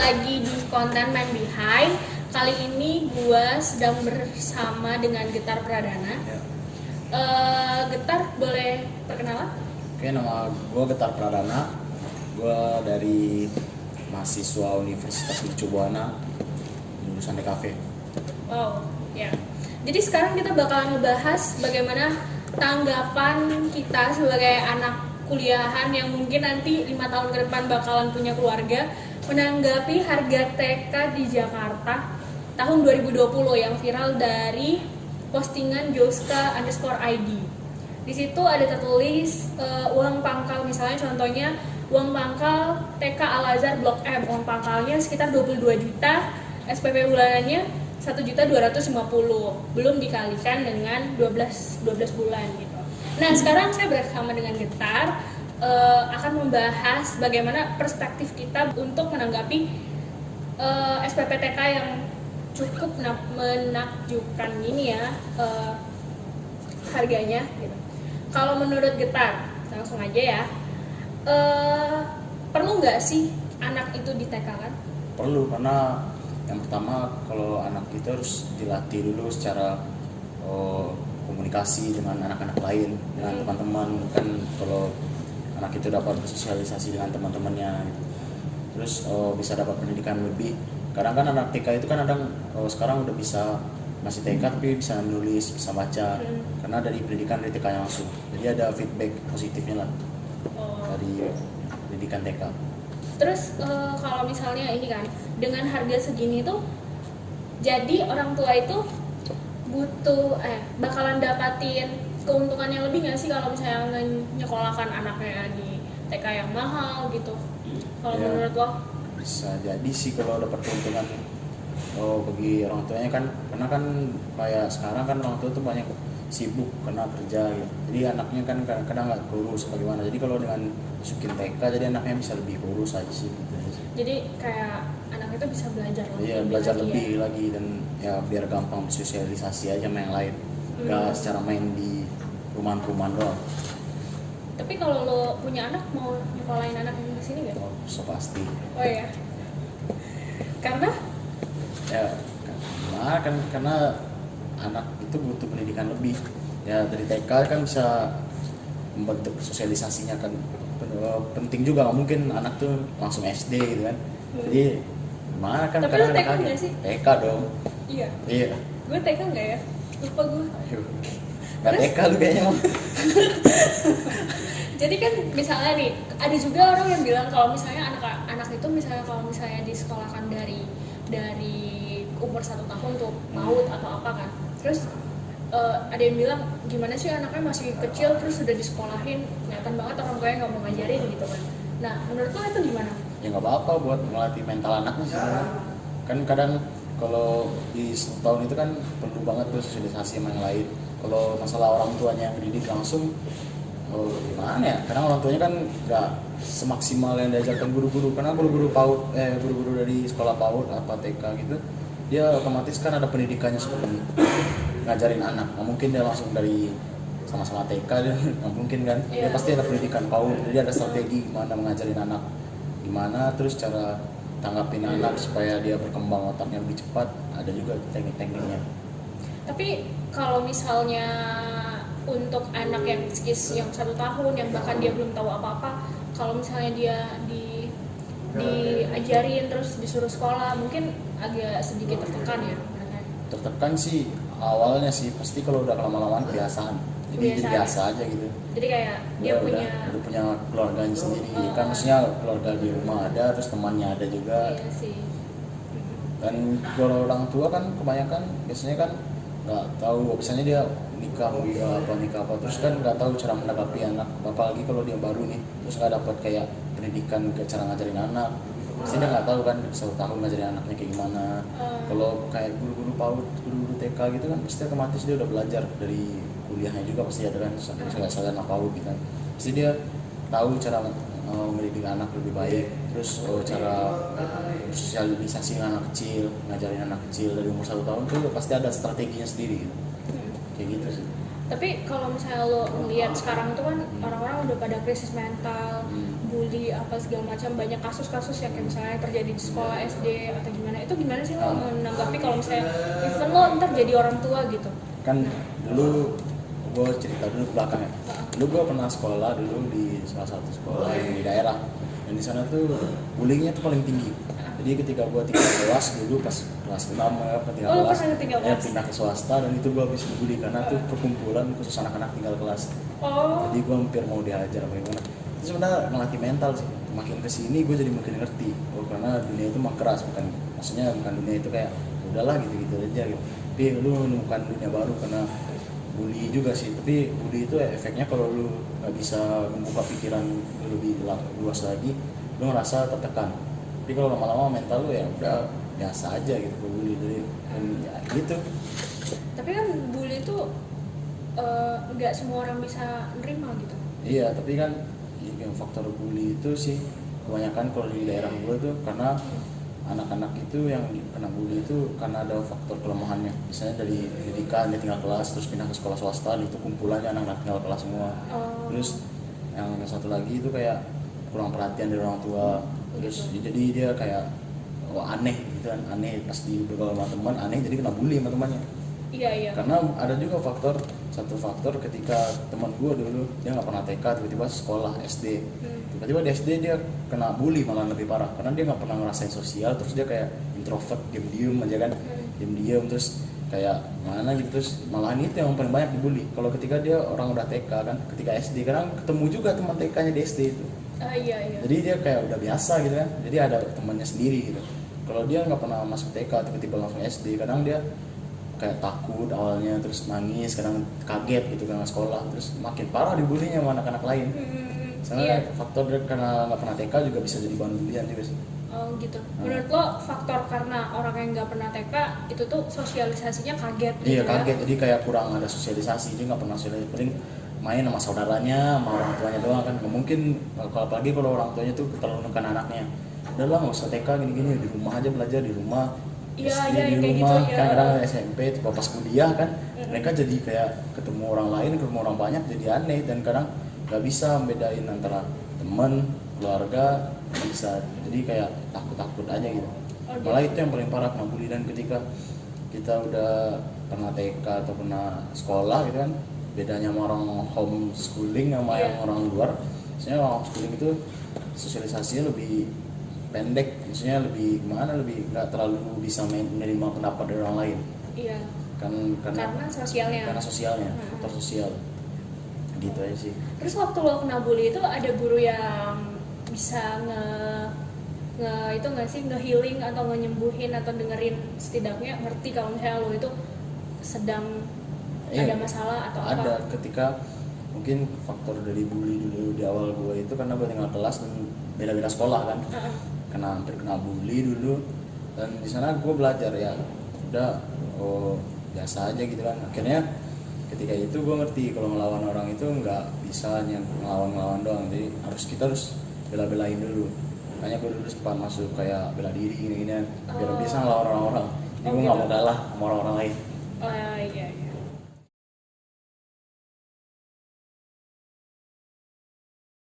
lagi di konten Man Behind. Kali ini gue sedang bersama dengan Getar Pradana. Ya. Getar, boleh perkenalan? Oke, nama gue Getar Pradana. Gue dari mahasiswa Universitas Mercu Buana, jurusan DKV. Wow, ya. Jadi sekarang kita bakalan ngebahas bagaimana tanggapan kita sebagai anak kuliahan yang mungkin nanti 5 tahun ke depan bakalan punya keluarga menanggapi harga TK di Jakarta tahun 2020 yang viral dari postingan Joska_ID. Di situ ada tertulis uang pangkal, misalnya contohnya uang pangkal TK Al-Azhar Blok M, uang pangkalnya sekitar 22 juta, SPP bulanannya 1.250.000, belum dikalikan dengan 12 bulan gitu. Nah, sekarang saya bersama dengan Getar akan membahas bagaimana perspektif kita untuk menanggapi SPP TK yang cukup menakjubkan ini ya, harganya gitu. Kalau menurut Getar, langsung aja ya, perlu nggak sih anak itu di TK kan? Perlu, karena yang pertama kalau anak itu harus dilatih dulu secara komunikasi dengan anak-anak lain, dengan teman-teman. Kan kalau anak itu dapat bersosialisasi dengan teman-temannya gitu. Terus bisa dapat pendidikan lebih. Kadang kan anak TK itu kan sekarang udah bisa, masih TK tapi bisa menulis, bisa baca, karena dari pendidikan dari TK yang langsung. Jadi ada feedback positifnya lah dari pendidikan TK. Terus kalau misalnya ini kan dengan harga segini tuh, jadi orang tua itu butuh bakalan dapatin keuntungan yang lebih nggak sih kalau misalnya nyekolahkan anaknya di TK yang mahal gitu? Kalau Ya, menurut lo? bisa jadi sih kalau dapat keuntungan bagi orang tuanya kan, karena kan kayak sekarang kan orang tua tuh banyak sibuk karena kerja gitu. Jadi anaknya kan kadang nggak kurus bagaimana. Jadi kalau dengan masukin TK, jadi anaknya bisa lebih kurus aja sih. Jadi kayak anak itu bisa belajar lebih. Iya, belajar lagi lebih ya? lagi, dan ya biar gampang bersosialisasi aja sama yang lain. Nggak secara main di rumahan-rumahan doang. Tapi kalau lo punya anak, mau nyekolahin anak yang di sini nggak? Oh, so pasti. Oh ya. Karena Ya, karena anak itu butuh pendidikan lebih. Ya dari TK kan bisa membentuk sosialisasinya kan penting juga. Nggak mungkin anak tuh langsung SD gitu kan. Jadi gimana kan? Tapi Kadang lu TK anak nggak sih? TK dong. iya. Iya. Gue TK nggak ya? Lupa gue. Ayo. Nggak TK lu kayaknya mah. Jadi kan misalnya nih, ada juga orang yang bilang kalau misalnya anak itu misalnya kalau misalnya disekolahkan dari umur 1 tahun tuh PAUD atau apa kan, terus ada yang bilang gimana sih anaknya masih kecil terus sudah disekolahin, kelihatan banget orang tuanya nggak mau ngajarin gitu kan. Nah, menurut lo itu gimana? Ya nggak apa-apa buat melatih mental anaknya sebenarnya. Kan kadang kalau di 1 tahun itu kan perlu banget tuh sosialisasi sama yang lain. Kalau masalah orang tuanya yang dididik langsung, gimana ya? Karena orang tuanya kan nggak semaksimal yang diajarkan guru-guru. Karena guru-guru PAUD, guru-guru dari sekolah PAUD apa TK gitu, dia otomatis kan ada pendidikannya seperti ngajarin anak. Nggak mungkin dia langsung dari sama-sama TK, dia nggak mungkin kan. Dia pasti ada pendidikan PAUD. Jadi ada strategi gimana mengajarin anak, gimana terus cara tanggapin anak supaya dia berkembang otaknya lebih cepat. Ada juga teknik-tekniknya. Tapi kalau misalnya untuk anak yang 1 tahun yang bahkan dia belum tahu apa-apa, kalau misalnya dia diajarin terus disuruh sekolah, mungkin agak sedikit tertekan ya mereka. Tertekan sih awalnya sih, pasti kalau udah lama-lama kebiasaan. Jadi biasa aja gitu. Jadi kayak dia punya keluarganya sendiri. Kan maksudnya keluarga di rumah ada, terus temannya ada juga. Iya sih. Dan kalau orang tua kan kebanyakan biasanya kan nggak tahu, biasanya dia nikah apa terus kan nggak tahu cara menanggapi anak, apalagi kalau dia baru nih, terus nggak dapat kayak pendidikan ke cara ngajarin anak. Pasti dia nggak tahu kan 1 tahun ngajarin anaknya kayak gimana. Kalau kayak guru-guru PAUD, guru-guru TK gitu kan pasti otomatis dia udah belajar dari kuliahnya juga, pasti ada kan sarjana PAUD gitu kan. Pasti dia tahu cara mendidik anak lebih baik, terus cara bersosialisasi dengan anak kecil, ngajarin anak kecil dari umur 1 tahun tuh pasti ada strateginya sendiri gitu. Kayak gitu sih. Tapi kalau misalnya lo ngeliat sekarang tuh kan orang-orang udah pada krisis mental, bully apa segala macam, banyak kasus-kasus yang kayak misalnya terjadi di sekolah SD atau gimana, itu gimana sih lo menanggapi kalau misalnya even lo ntar jadi orang tua gitu? Kan dulu gue cerita dulu ke belakang ya. Dulu gue pernah sekolah dulu di salah satu sekolah yang di daerah, dan di sana tuh bullyingnya tuh paling tinggi. Jadi ketika gue tinggal kelas dulu pas kelas 6 ya, tinggal Oh, kelas, tinggal ya kelas. pindah ke swasta, dan itu gue habis dibully karena tuh perkumpulan khusus anak-anak tinggal kelas. Oh, Jadi gue hampir mau dihajar apa gimana. Itu sebenarnya ngelatih mental sih. Makin kesini gue jadi makin ngerti. Oh, karena dunia itu mah keras, maksudnya bukan dunia itu kayak udahlah gitu-gitu aja gitu. Tapi lu menemukan dunia baru karena bully juga sih. Tapi bully itu efeknya kalau lu nggak bisa membuka pikiran lu lebih luas lagi, lu ngerasa tertekan. Tapi kalau lama-lama mental lu ya udah biasa aja gitu bully. Jadi ya gitu. tapi kan bully itu nggak semua orang bisa nerima gitu. Iya, tapi kan yang faktor bully itu sih kebanyakan kalau di daerah gue tuh karena anak-anak itu yang kena bully itu karena ada faktor kelemahannya. Misalnya dari pendidikan dia tinggal kelas terus pindah ke sekolah swasta, itu kumpulannya anak-anak tinggal kelas semua. Terus yang satu lagi itu kayak kurang perhatian dari orang tua. Terus jadi dia kayak aneh gitu kan, aneh pas di bergaul sama teman, aneh jadi kena bully sama temannya. Iya. Karena ada juga satu faktor ketika teman gue dulu dia nggak pernah TK, tiba-tiba sekolah SD, tiba-tiba di SD dia kena bully malah lebih parah karena dia nggak pernah ngerasain sosial, terus dia kayak introvert, diem aja kan, diem terus kayak mana gitu, terus malahan itu yang paling banyak dibully. Kalau ketika dia orang udah TK kan, ketika SD kadang ketemu juga teman TK-nya di SD itu. Iya. Jadi dia kayak udah biasa gitu kan, jadi ada temannya sendiri gitu. Kalau dia nggak pernah masuk TK tiba-tiba langsung SD, kadang dia kayak takut awalnya, terus nangis, kadang kaget gitu karena sekolah, terus makin parah dibulinya sama anak-anak lain. Soalnya faktor dia karena nggak pernah TK juga bisa jadi bahan bulian juga sih. Oh gitu. Menurut lo faktor karena orang yang nggak pernah TK itu tuh sosialisasinya kaget gitu? Iya kaget, jadi kayak kurang ada sosialisasi, dia nggak pernah sosialisasi, paling main sama saudaranya, sama orang tuanya doang kan. Nggak mungkin, apalagi kalau orang tuanya tuh terlalu menekan anaknya. Udah lah nggak usah TK gini-gini, di rumah aja belajar, di rumah. Iya, di kayak rumah gitu, kan ya. kadang SMP pas kuliah kan mereka jadi kayak ketemu orang lain, ketemu orang banyak jadi aneh, dan kadang nggak bisa membedain antara teman, keluarga, nggak bisa, jadi kayak takut aja gitu. Malah itu yang paling parah kena bully. Dan ketika kita udah pernah TK atau pernah sekolah gitu kan, bedanya sama orang homeschooling sama yang orang luar. Maksudnya orang homeschooling itu sosialisasinya lebih pendek, maksudnya lebih gimana, lebih nggak terlalu bisa menerima pendapat dari orang lain. Iya. Karena sosialnya, faktor sosial gitu aja sih. Terus waktu lo kena bully itu ada guru yang bisa itu nggak sih, nge-healing atau ngenyembuhin atau dengerin, setidaknya ngerti kalau misalnya lo itu sedang ada masalah atau apa? Ada, ketika mungkin faktor dari bully dulu di awal gue itu karena gue tinggal kelas dan beda-beda sekolah kan, hampir kena bully dulu, dan di sana gue belajar ya udah biasa aja gitu kan. Akhirnya ketika itu gue ngerti kalau ngelawan orang itu nggak bisa hanya ngelawan doang, jadi kita harus bela-belain dulu. Makanya gue dulu sempat masuk kayak bela diri gini-gini biar bisa ngelawan orang-orang. Jadi gue nggak mau kalah sama orang-orang lain.